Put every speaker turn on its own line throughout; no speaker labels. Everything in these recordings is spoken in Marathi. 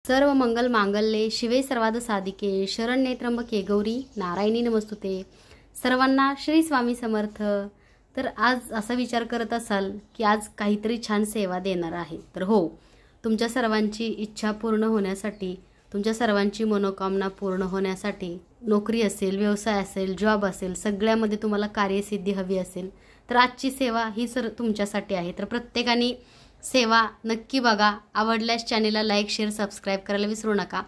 सर्व मंगल मांगल्ये शिवे सर्वाद साधिके शरण्ये त्र्यंबके गौरी नारायणी नमस्तुते। सर्वांना श्री स्वामी समर्थ। तर आज असा विचार करत असाल की आज काहीतरी छान सेवा देणार आहे, तर हो, तुमच्या सर्वांची इच्छा पूर्ण होण्यासाठी, तुमच्या सर्वांची मनोकामना पूर्ण होण्यासाठी, नोकरी असेल, व्यवसाय असेल, जॉब असेल, सगळ्यामध्ये तुम्हाला कार्यसिद्धी हवी असेल तर आजची सेवा ही तुमच्यासाठी आहे। तर प्रत्येकाने सेवा नक्की बघा। आवडल्यास चॅनेलला लाईक, शेअर, सबस्क्राईब करायला विसरू नका।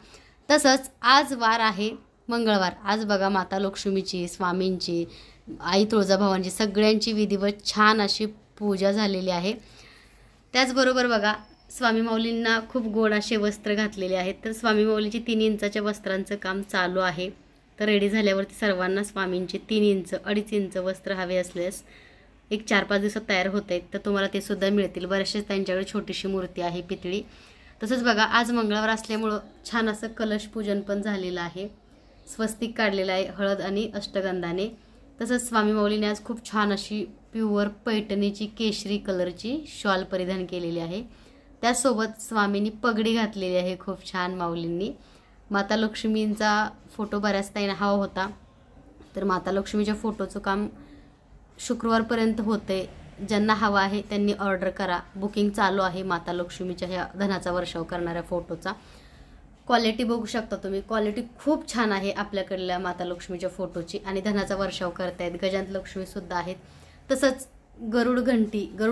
तसंच आज वार आहे मंगळवार। आज बघा माता लक्ष्मीची, स्वामींची, आई तुळजाभवानीची सगळ्यांची विधिवत छान अशी पूजा झालेली आहे। त्याचबरोबर बघा स्वामी माऊलींना खूप गोड असे वस्त्र घातलेले आहेत। तर स्वामी माऊलीची 3 इंचाच्या वस्त्रांचं काम चालू आहे। तर रेडी झाल्यावरती सर्वांना स्वामींचे 3 इंच 2.5 इंच वस्त्र हवे असल्यास एक 4-5 दिवसात तयार होत आहेत, तर तुम्हाला ते सुद्धा मिळतील। बरेचसे त्यांच्याकडे छोटीशी मूर्ती आहे पितळी। तसंच बघा आज मंगळवार असल्यामुळं छान असं कलश पूजन पण झालेलं आहे। स्वस्तिक काढलेलं आहे हळद आणि अष्टगंधाने। तसंच स्वामी माऊलीने आज खूप छान अशी प्युअर पैठणीची केशरी कलरची शॉल परिधान केलेली आहे। त्यासोबत स्वामींनी पगडी घातलेली आहे खूप छान माऊलींनी। माता लक्ष्मींचा फोटो बऱ्याच ताईंना हवा होता, तर माता लक्ष्मीच्या फोटोचं काम शुक्रवारपर्यंत होते। ज्यांना हवा आहे त्यांनी ऑर्डर करा। बुकिंग चालू आहे माता लक्ष्मीच्या ह्या धनाचा वर्षाव करणाऱ्या फोटोचा। क्वालिटी बघू शकता तुम्ही, क्वालिटी खूप छान आहे आपल्याकडल्या माता लक्ष्मीच्या फोटोची आणि धनाचा वर्षाव करतायत। गजांत लक्ष्मी सुद्धा आहेत। तसंच गरुड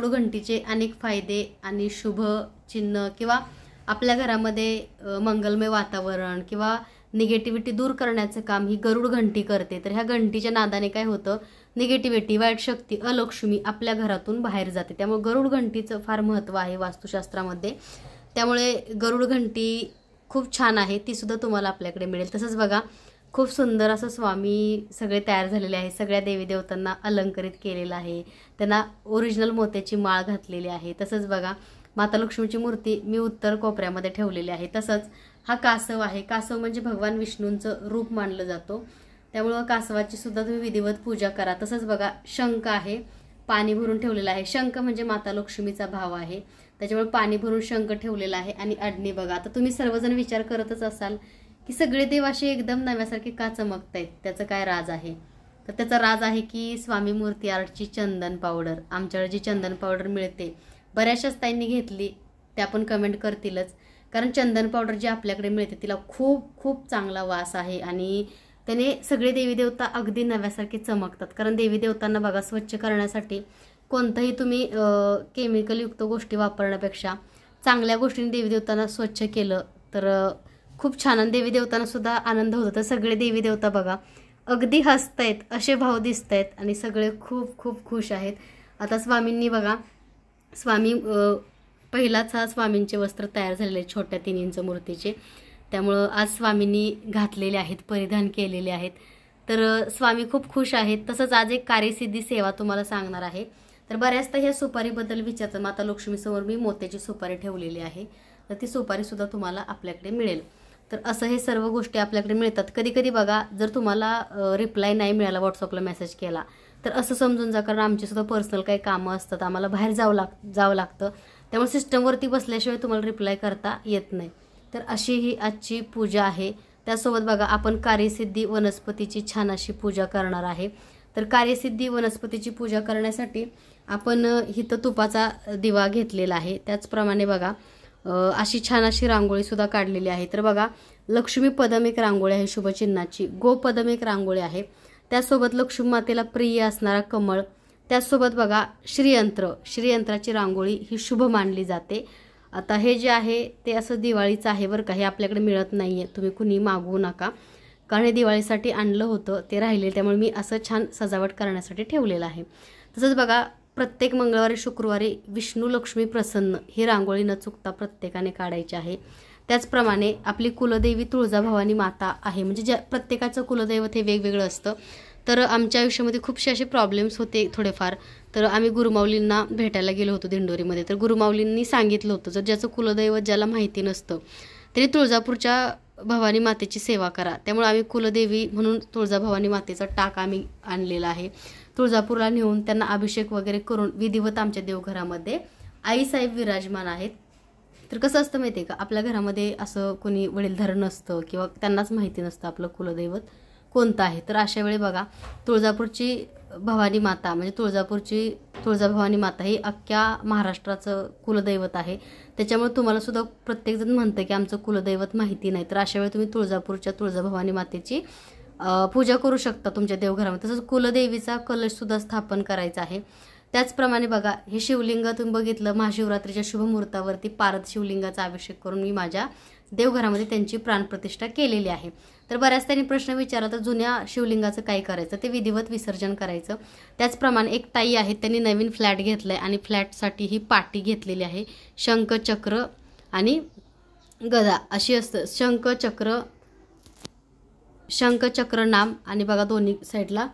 घंटीचे अनेक फायदे आणि शुभ चिन्ह किंवा आपल्या घरामध्ये मंगलमय वातावरण किंवा निगेटिव्हिटी दूर करण्याचं काम ही गरुड घंटी करते। तर ह्या घंटीच्या नादाने काय होतं, निगेटिव्हिटी, वाईट शक्ती, अलक्ष्मी आपल्या घरातून बाहेर जाते। त्यामुळे गरुड घंटीचं फार महत्त्व आहे वास्तुशास्त्रामध्ये। त्यामुळे गरुड घंटी खूप छान आहे, ती सुद्धा तुम्हाला आपल्याकडे मिळेल। तसंच बघा खूप सुंदर असं स्वामी सगळे तयार झालेले आहे। सगळ्या देवी देवतांना अलंकरित केलेलं आहे, त्यांना ओरिजिनल मोत्याची माळ घातलेली आहे। तसंच बघा माता लक्ष्मीची मूर्ती मी उत्तर कोपऱ्यामध्ये ठेवलेली आहे। तसंच हा कासव आहे। कासव म्हणजे भगवान विष्णूंचं रूप मानलं जातो, त्यामुळं कासवाची सुद्धा तुम्ही विधिवत पूजा करा। तसंच बघा शंख आहे, पाणी भरून ठेवलेलं आहे। शंख म्हणजे माता लक्ष्मीचा भाव आहे, त्याच्यामुळे पाणी भरून शंख ठेवलेला आहे। आणि अडणी बघा, आता तुम्ही सर्वजण विचार करतच असाल की सगळे देव असे एकदम नव्यासारखे का चमकतायत, त्याचं काय राज आहे? तर त्याचा राज आहे की स्वामी मूर्ती आर्टची चंदन पावडर। आमच्याकडे जी चंदन पावडर मिळते, बऱ्याचशाच ताईंनी घेतली, त्या पण कमेंट करतीलच, कारण चंदन पावडर जी आपल्याकडे मिळते तिला खूप खूप चांगला वास आहे आणि त्याने सगळे देवी देवता अगदी नव्यासारखे चमकतात। कारण देवी देवतांना बघा स्वच्छ करण्यासाठी कोणतंही तुम्ही केमिकलयुक्त गोष्टी वापरण्यापेक्षा चांगल्या गोष्टींनी देवी देवतांना स्वच्छ केलं तर खूप छान आणि देवी देवतांना सुद्धा आनंद होतो। तर सगळे देवी देवता बघा अगदी हसतायत, असे भाव दिसतायत आणि सगळे खूप खूप खुश आहेत। आता स्वामींनी बघा, स्वामी पहिलाच हा स्वामींचे वस्त्र तयार झालेले छोट्या 3 इंच मूर्तीचे, त्यामुळं आज स्वामींनी घातलेले आहेत, परिधान केलेले आहेत। तर स्वामी खूप खुश आहेत। तसंच आज एक कार्यसिद्धी सेवा तुम्हाला सांगणार आहे। तर बऱ्याचदा ह्या सुपारीबद्दल विचारतात। माता लक्ष्मीसमोर मी मोत्याची सुपारी ठेवलेली आहे, तर ती सुपारी सुद्धा तुम्हाला आपल्याकडे मिळेल। तर असं हे सर्व गोष्टी आपल्याकडे मिळतात। कधी कधी बघा जर तुम्हाला रिप्लाय नाही मिळाला, व्हॉट्सअपला मेसेज केला तर असं समजून जा, कारण आमची सुद्धा पर्सनल काही कामं असतात, आम्हाला बाहेर जावं लागतं, त्यामुळे सिस्टमवरती बसल्याशिवाय तुम्हाला रिप्लाय करता येत नाही। तर अशी ही आजची पूजा आहे। त्यासोबत बघा आपण कार्यसिद्धी वनस्पतीची छान अशी पूजा करणार आहे। तर कार्यसिद्धी वनस्पतीची पूजा करण्यासाठी आपण इथं तुपाचा दिवा घेतलेला आहे। त्याचप्रमाणे बघा अशी छान अशी रांगोळी सुद्धा काढलेली आहे। तर बघा लक्ष्मी पदम एक रांगोळी आहे शुभचिन्हाची, गोपदम एक रांगोळी आहे, त्यासोबत लक्ष्मी मातेला प्रिय असणारा कमळ, त्यासोबत बघा श्रीयंत्राची रांगोळी ही शुभ मानली जाते। आता हे जे आहे ते असं दिवाळीचं आहे बरं का, हे आपल्याकडे मिळत नाही आहे, तुम्ही कुणी मागवू नका, कारण हे दिवाळीसाठी आणलं होतं ते राहिले, त्यामुळे मी असं छान सजावट करण्यासाठी ठेवलेलं आहे। तसंच बघा प्रत्येक मंगळवारी शुक्रवारी विष्णू लक्ष्मी प्रसन्न ही रांगोळी न चुकता प्रत्येकाने काढायची आहे। त्याचप्रमाणे आपली कुलदेवी तुळजाभवानी माता आहे, म्हणजे ज्या प्रत्येकाचं कुलदैवत हे वेगवेगळं असतं। तर आमच्या आयुष्यामध्ये खूपसे असे प्रॉब्लेम्स होते थोडेफार, तर आम्ही गुरुमाऊलींना भेटायला गेलो होतो दिंडोरीमध्ये। तर गुरुमाऊलींनी सांगितलं होतं जर ज्याचं कुलदैवत ज्याला माहिती नसतं त्यांनी तुळजापूरच्या भवानी मातेची सेवा करा। त्यामुळे आम्ही कुलदेवी म्हणून तुळजाभवानी मातेचा टाक आम्ही आणलेला आहे। तुळजापूरला नेऊन त्यांना अभिषेक वगैरे करून विधिवत आमच्या देवघरामध्ये आईसाहेब विराजमान आहेत। तर कसं असतं माहिती आहे का, आपल्या घरामध्ये असं कोणी वडीलधारं नसतं किंवा त्यांनाच माहिती नसतं आपलं कुलदैवत कोणतं आहे. तर अशा वेळी बघा, तुळजापूरची भवानी माता म्हणजे तुळजापूरची तुळजाभवानी माता ही अख्ख्या महाराष्ट्राचं कुलदैवत आहे. त्याच्यामुळे तुम्हाला सुद्धा प्रत्येकजण म्हणतं की आमचं कुलदैवत माहिती नाही, तर अशा वेळी तुम्ही तुळजापूरच्या तुळजाभवानी मातेची पूजा करू शकता तुमच्या देवघरामध्ये. तसंच कुलदेवीचा कलशसुद्धा स्थापन करायचा आहे. त्याचप्रमाणे बघा, हे शिवलिंग तुम्ही बघितलं, महाशिवरात्रीच्या शुभ मुहूर्तावरती पारद शिवलिंगाचा अभिषेक करून मी माझ्या देवघरामध्ये त्यांची प्राणप्रतिष्ठा केलेली आहे. तर बऱ्याच त्यांनी प्रश्न विचारला, तर जुन्या शिवलिंगाचं काय करायचं, ते विधिवत विसर्जन करायचं. त्याचप्रमाणे एक ताई आहेत, त्यांनी नवीन फ्लॅट घेतला आहे आणि फ्लॅटसाठी ही पाटी घेतलेली आहे. शंख, चक्र आणि गदा अशी असतं. शंख चक्र नाम आणि बघा दोन्ही साईडला.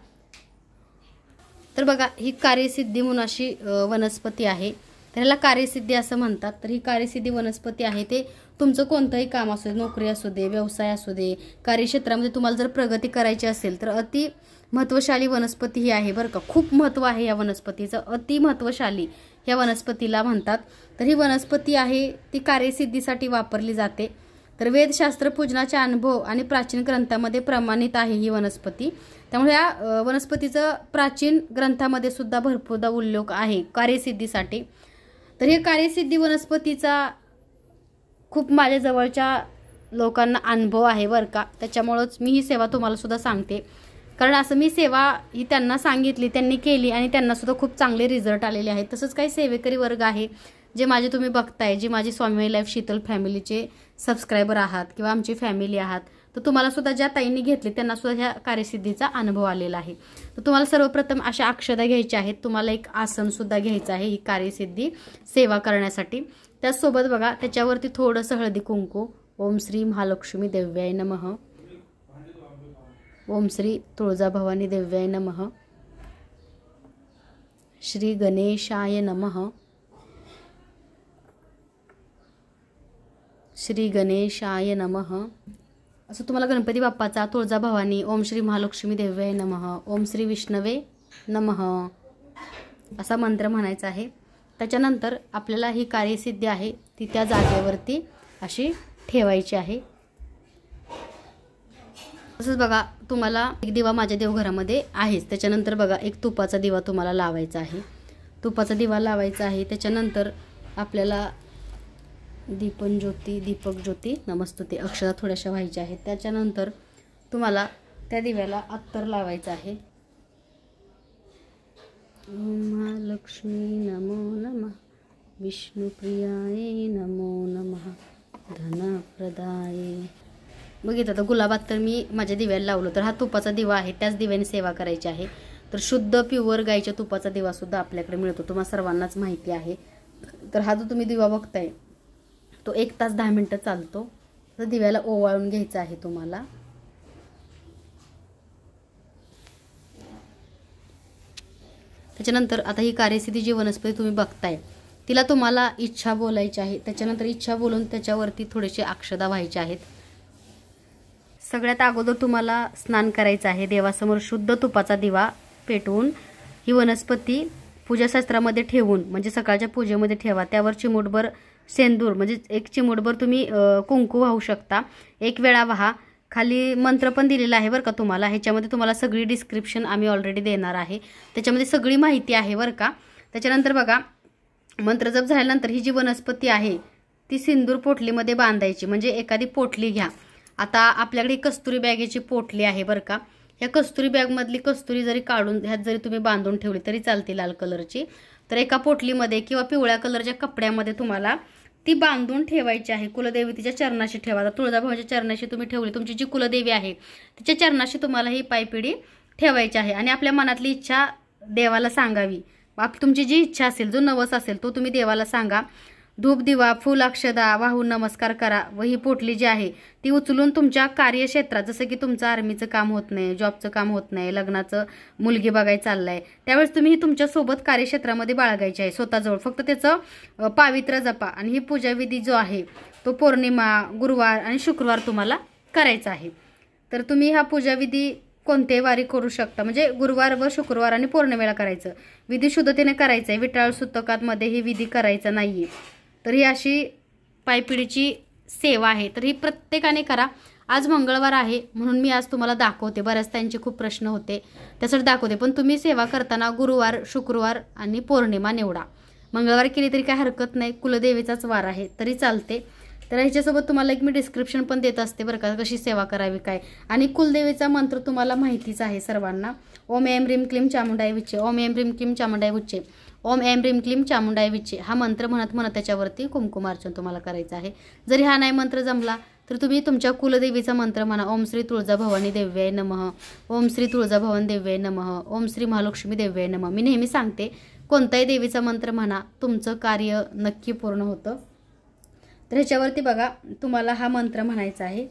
तर बघा, ही कार्यसिद्धी म्हणून अशी वनस्पती आहे. तर ह्याला कार्यसिद्धी असं म्हणतात. तर ही कार्यसिद्धी वनस्पती आहे, ते तुमचं कोणतंही काम असू दे, नोकरी असू दे, व्यवसाय असू दे, कार्यक्षेत्रामध्ये तुम्हाला जर प्रगती करायची असेल तर अति महत्त्वशाली वनस्पती ही आहे बरं का. खूप महत्त्व आहे या वनस्पतीचं, अति महत्त्वशाली ह्या वनस्पतीला म्हणतात. तर ही वनस्पती आहे ती कार्यसिद्धीसाठी वापरली जाते. तर वेदशास्त्र, पूजनाचे अनुभव आणि प्राचीन ग्रंथामध्ये प्रमाणित आहे ही वनस्पती. त्यामुळे या वनस्पतीचं प्राचीन ग्रंथामध्ये सुद्धा भरपूरदा उल्लेख आहे कार्यसिद्धीसाठी. तर हे कार्यसिद्धी वनस्पतीचा खूप माझ्या जवळच्या लोकांना अनुभव आहे बरं का. त्याच्यामुळंच मी ही सेवा तुम्हाला सुद्धा सांगते, कारण असं मी सेवा ही त्यांना सांगितली, त्यांनी केली आणि त्यांना सुद्धा खूप चांगले रिझल्ट आलेले आहेत. तसंच काही सेवेकरी वर्ग आहे जे माझे तुम्ही बघताय, जे माझी स्वामीमाई लाईफ शीतल फॅमिलीचे सबस्क्रायबर आहात किंवा आमची फॅमिली आहात, तर तुम्हाला सुद्धा ज्या ताईंनी घेतली त्यांना सुद्धा ह्या कार्यसिद्धीचा अनुभव आलेला आहे. तर तुम्हाला सर्वप्रथम अशा अक्षता घ्यायच्या आहेत. तुम्हाला एक आसन सुद्धा घ्यायचं आहे ही कार्यसिद्धी सेवा करण्यासाठी. त्याचसोबत बघा, त्याच्यावरती थोडंसं हळदी कुंकू, ओम श्री महालक्ष्मी देव्याय नमः, ओम श्री तुळजाभवानी देव्याय नमः, श्री गणेशाय नमः, श्री गणेशाय नमः, असं तुम्हाला गणपती बाप्पाचा, तुळजाभवानी, ओम श्री महालक्ष्मी देव्याय नमः, ओम श्री विष्णवे नमः असा मंत्र म्हणायचा आहे. त्याच्यानंतर आपल्याला ही कार्यसिद्धी आहे ती त्या जागेवरती अशी ठेवायची आहे. तसंच बघा, तुम्हाला एक दिवा माझ्या देवघरामध्ये आहेच. त्याच्यानंतर बघा, एक तुपाचा दिवा तुम्हाला लावायचा आहे. तुपाचा दिवा लावायचा आहे. त्याच्यानंतर आपल्याला दीपक ज्योती नमस्तुते अक्षरा थोड्याशा व्हायच्या आहेत. त्याच्यानंतर तुम्हाला त्या दिव्याला अत्तर लावायचं आहे. महालक्ष्मी नमो नमः, विष्णुप्रियाय नमो नमः, धनप्रदाय. बघितलं तर गुलाबात तर मी माझ्या दिव्याला लावलं. तर हा तुपाचा दिवा आहे, त्याच दिव्याने सेवा करायची आहे. तर शुद्ध प्युअर गाईच्या तुपाचा दिवा सुद्धा आपल्याकडे मिळतो, तुम्हाला सर्वांनाच माहिती आहे. तर हा जो तुम्ही दिवा बघताय तो 1 तास 10 मिनटं चालतो. तर दिव्याला ओवाळून घ्यायचा आहे तुम्हाला. त्याच्यानंतर आता ही कार्यसिद्धी जी वनस्पती तुम्ही बघताय तिला तुम्हाला इच्छा बोलायची आहे. त्याच्यानंतर इच्छा बोलून त्याच्यावरती थोडेसे अक्षदा व्हायचे आहेत. सगळ्यात अगोदर तुम्हाला स्नान करायचं आहे. देवासमोर शुद्ध तुपाचा दिवा पेटवून ही वनस्पती पूजाशास्त्रामध्ये ठेवून, म्हणजे सकाळच्या पूजेमध्ये ठेवा. त्यावर चिमूटभर सेंदूर म्हणजे 1 चिमूटभर तुम्ही कुंकू वाहू शकता. 1 वेळा वाहा. खाली मंत्र पण दिलेला आहे बरं का तुम्हाला. ह्याच्यामध्ये तुम्हाला सगळी डिस्क्रिप्शन आम्ही ऑलरेडी देणार आहे, त्याच्यामध्ये सगळी माहिती आहे बरं का. त्याच्यानंतर बघा, मंत्र जप झाल्यानंतर ही जी वनस्पती आहे ती सिंदूर पोटलीमध्ये बांधायची. म्हणजे एखादी पोटली घ्या. आता आपल्याकडे कस्तुरी बॅगेची पोटली आहे बरं का. ह्या कस्तुरी बॅगमधली कस्तुरी जरी काढून ह्यात जरी तुम्ही बांधून ठेवली तरी चालते, लाल कलरची. तर एका पोटलीमध्ये किंवा पिवळ्या कलरच्या कपड्यामध्ये तुम्हाला ती बांधून ठेवायची आहे. कुलदेवी तिच्या चरणाशी ठेवा. आता तुळजाभवानीच्या चरणाशी तुम्ही ठेवली, तुमची जी कुलदेवी आहे तिच्या चरणाशी तुम्हाला ही पायपिढी ठेवायची आहे. आणि आपल्या मनातली इच्छा देवाला सांगावी. तुमची जी इच्छा असेल, जो नवस असेल तो तुम्ही देवाला सांगा. धूप दिवा, फूल, अक्षदा वाहून नमस्कार करा व ही पोटली जी आहे ती उचलून तुमच्या कार्यक्षेत्रात, जसं की तुमचं आर्मीचं काम होत नाही, जॉबचं काम होत नाही, लग्नाचं मुलगी बघायला चाललंय, त्यावेळेस तुम्ही ही तुमच्यासोबत कार्यक्षेत्रामध्ये बाळगायची आहे स्वतःजवळ. फक्त त्याचं पावित्र्य जपा. आणि ही पूजाविधी जो आहे तो पौर्णिमा, गुरुवार आणि शुक्रवार तुम्हाला करायचा आहे. तर तुम्ही हा पूजाविधी कोणत्याही वारी करू शकता. म्हणजे गुरुवार व शुक्रवार आणि पौर्णिमेला करायचं. विधी शुद्धतेने करायचं आहे. विटाळ सुतकामध्ये ही विधी करायचा नाहीये. तर ही अशी पायपिढीची सेवा आहे, तर ही प्रत्येकाने करा. आज मंगळवार आहे म्हणून मी आज तुम्हाला दाखवते. बऱ्याच त्यांचे खूप प्रश्न होते त्यासाठी दाखवते. पण तुम्ही सेवा करताना गुरुवार, शुक्रवार आणि पौर्णिमा निवडा. मंगळवार केली तरी काय हरकत नाही, कुलदेवीचाच वार आहे तरी चालते. तर ह्याच्यासोबत तुम्हाला एक मी डिस्क्रिप्शन पण देत असते बरं का, कशी सेवा करावी काय. आणि कुलदेवीचा मंत्र तुम्हाला माहितीच आहे सर्वांना. ओम ऐं ह्रीं क्लीं चामुंडाय विच्चे, ओम ऐं ह्रीं क्लीं चामुंडाय विच्चे, ओम ऐं ह्रीं क्लीं चामुंडाय विच्चे. हा मंत्र म्हणत त्याच्यावरती कुंकुमार्चन तुम्हाला करायचं आहे. जरी हा नाही मंत्र जमला तर तुम्ही तुमच्या कुलदेवीचा मंत्र म्हणा. ओम श्री तुळजाभवानी देव्याय नमः, ओम श्री तुळजाभवानी देव्याय नमः, ओम श्री महालक्ष्मी देव्याय नमः. मी नेहमी सांगते कोणताही देवीचा मंत्र म्हणा, तुमचं कार्य नक्की पूर्ण होतं. तर ह्याच्यावरती बघा तुम्हाला हा मंत्र म्हणायचा आहे.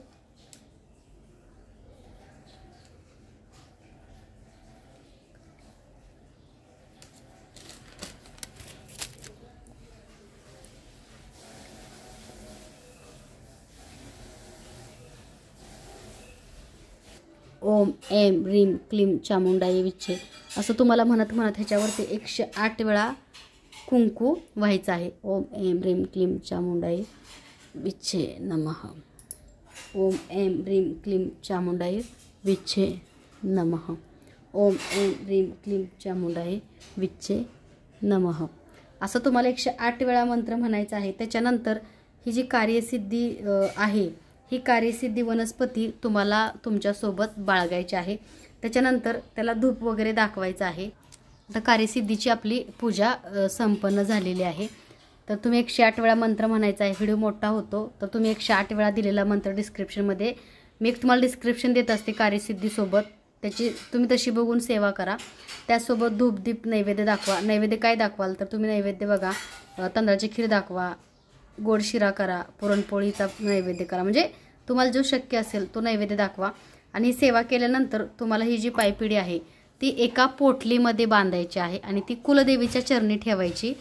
ओम ऐं ह्रीं क्लीं चामुंडाय विच्चे असं तुम्हाला म्हणत ह्याच्यावरती 108 वेळा कुंकू व्हायचं आहे. ओम ऐं ह्रीं क्लीं चामुंडाय विच्चे नमः, ओम ऐं ह्रीं क्लीं चामुंडाय विच्चे नमः, ओम ऐं ह्रीं क्लीं चामुंडाय विच्चे नमः. असं तुम्हाला 108 वेळा मंत्र म्हणायचा आहे. त्याच्यानंतर ही जी कार्यसिद्धी आहे, ही कार्यसिद्धी वनस्पती तुम्हाला तुमच्यासोबत बाळगायची आहे. त्याच्यानंतर त्याला धूप वगैरे दाखवायचं आहे. आता कार्यसिद्धीची आपली पूजा संपन्न झालेली आहे. तर तुम्ही 108 वेळा मंत्र म्हणायचा आहे. व्हिडिओ मोठा होतो तर तुम्ही 108 वेळा दिलेला मंत्र डिस्क्रिप्शनमध्ये मी एक तुम्हाला डिस्क्रिप्शन देत असते कार्यसिद्धीसोबत, त्याची तुम्ही तशी बघून सेवा करा. त्यासोबत धूप दीप नैवेद्य दाखवा. नैवेद्य काय दाखवाल तर तुम्ही नैवेद्य बघा, तांदळाची खीर दाखवा, गोड शिरा करा, पुरणपोळीचा नैवेद्य करा, म्हणजे तुम्हाला जो शक्य असेल तो नैवेद्य दाखवा. आणि ही सेवा केल्यानंतर तुम्हाला ही जी पायपिढी आहे ती एका पोटलीमध्ये बांधायची आहे आणि ती कुलदेवीच्या चरणी ठेवायची.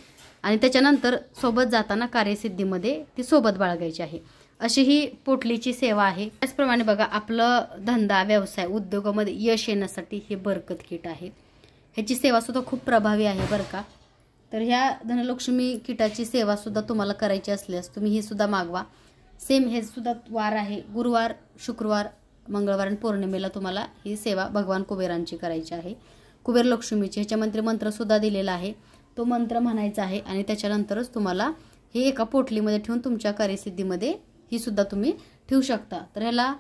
आणि त्याच्यानंतर सोबत जाताना कार्यसिद्धीमध्ये ती सोबत बाळगायची आहे. अशी ही पोटलीची सेवा आहे. त्याचप्रमाणे बघा आपलं धंदा, व्यवसाय, उद्योगामध्ये यश येण्यासाठी हे बरकत किट आहे. ह्याची सेवासुद्धा खूप प्रभावी आहे बरं का. तर ह्या धनलक्ष्मी किटाची सेवासुद्धा तुम्हाला करायची असल्यास तुम्ही ही सुद्धा मागवा. सेम हे सुद्धा वार आहे, गुरुवार, शुक्रवार, मंगळवार आणि पौर्णिमेला तुम्हाला ही सेवा भगवान कुबेरांची करायची आहे, कुबेर लक्ष्मीची. ह्याच्यामध्ये मंत्रसुद्धा दिलेला आहे, तो मंत्र म्हणायचा आहे. आणि त्याच्यानंतरच तुम्हाला हे एका पोटलीमध्ये ठेवून तुमच्या कार्यसिद्धीमध्ये ही सुद्धा तुम्ही ठेवू शकता. तर ह्याला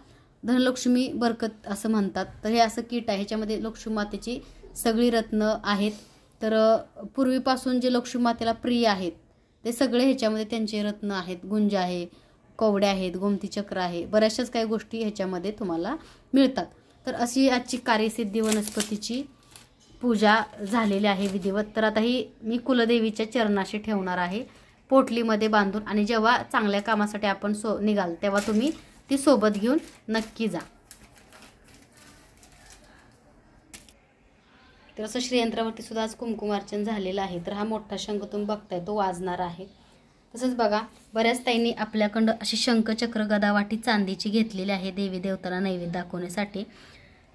धनलक्ष्मी बरकत असं म्हणतात. तर हे असं किट आहे, ह्याच्यामध्ये लक्ष्मी मातेची सगळी रत्न आहेत. तर पूर्वीपासून जे लक्ष्मी मातेला प्रिय आहेत ते सगळे ह्याच्यामध्ये त्यांचे रत्न आहेत. गुंज आहे, कवड्या आहेत, गोमती चक्र आहे, बऱ्याचशाच काही गोष्टी ह्याच्यामध्ये तुम्हाला मिळतात. तर अशी आजची कार्यसिद्धी वनस्पतीची पूजा झालेली आहे विधिवत. तर आता ही मी कुलदेवीच्या चरणाशी ठेवणार आहे पोटलीमध्ये बांधून. आणि जेव्हा चांगल्या कामासाठी आपण निघाल तेव्हा तुम्ही ती सोबत घेऊन नक्की जा. तर असं श्रीयंत्रावरती सुद्धा आज कुंकुमार्चन झालेलं आहे. तर हा मोठा शंख तुम्ही बघताय तो वाजणार आहे. तसंच बघा बऱ्याच ताईंनी आपल्याकडं अशी शंख, चक्र, गदा, वाटी चांदीची घेतलेली आहे देवी देवताला नैवेद्य दाखवण्यासाठी.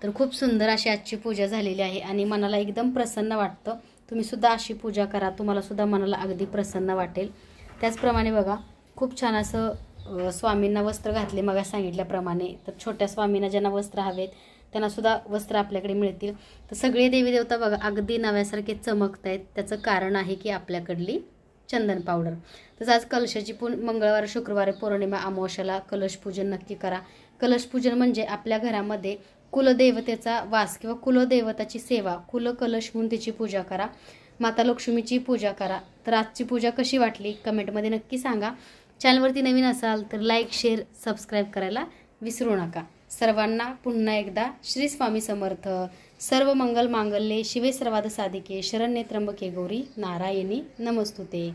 तर खूप सुंदर अशी आजची पूजा झालेली आहे आणि मनाला एकदम प्रसन्न वाटतं. तुम्ही सुद्धा अशी पूजा करा, तुम्हाला सुद्धा मनाला अगदी प्रसन्न वाटेल. त्याचप्रमाणे बघा खूप छान असं स्वामींना वस्त्र घातले मग सांगितल्याप्रमाणे. तर छोट्या स्वामींना ज्यांना वस्त्र हवेत त्यांना सुद्धा वस्त्र आपल्याकडे मिळतील. तर सगळे देवी देवता बघा अगदी नव्यासारखे चमकत आहेत. त्याचं कारण आहे की आपल्याकडली चंदन पावडर. तसं आज कलशाची मंगळवार, शुक्रवार, पौर्णिमा, अमावस्याला कलश पूजन नक्की करा. कलश पूजन म्हणजे आपल्या घरामध्ये कुलदेवतेचा वास किंवा कुलदेवताची सेवा, कुलकलश म्हणून तिची पूजा करा. माता लक्ष्मीची पूजा करा. तर आजची पूजा कशी वाटली कमेंटमध्ये नक्की सांगा. चॅनलवरती नवीन असाल तर लाईक, शेअर, सबस्क्राईब करायला विसरू नका. सर्वांना पुन्हा एकदा श्री स्वामी समर्थ. सर्व मंगल मांगल्ये शिवे सर्वार्थ साधिके शरण्ये त्र्यंबके गौरी नारायणी नमस्तुते.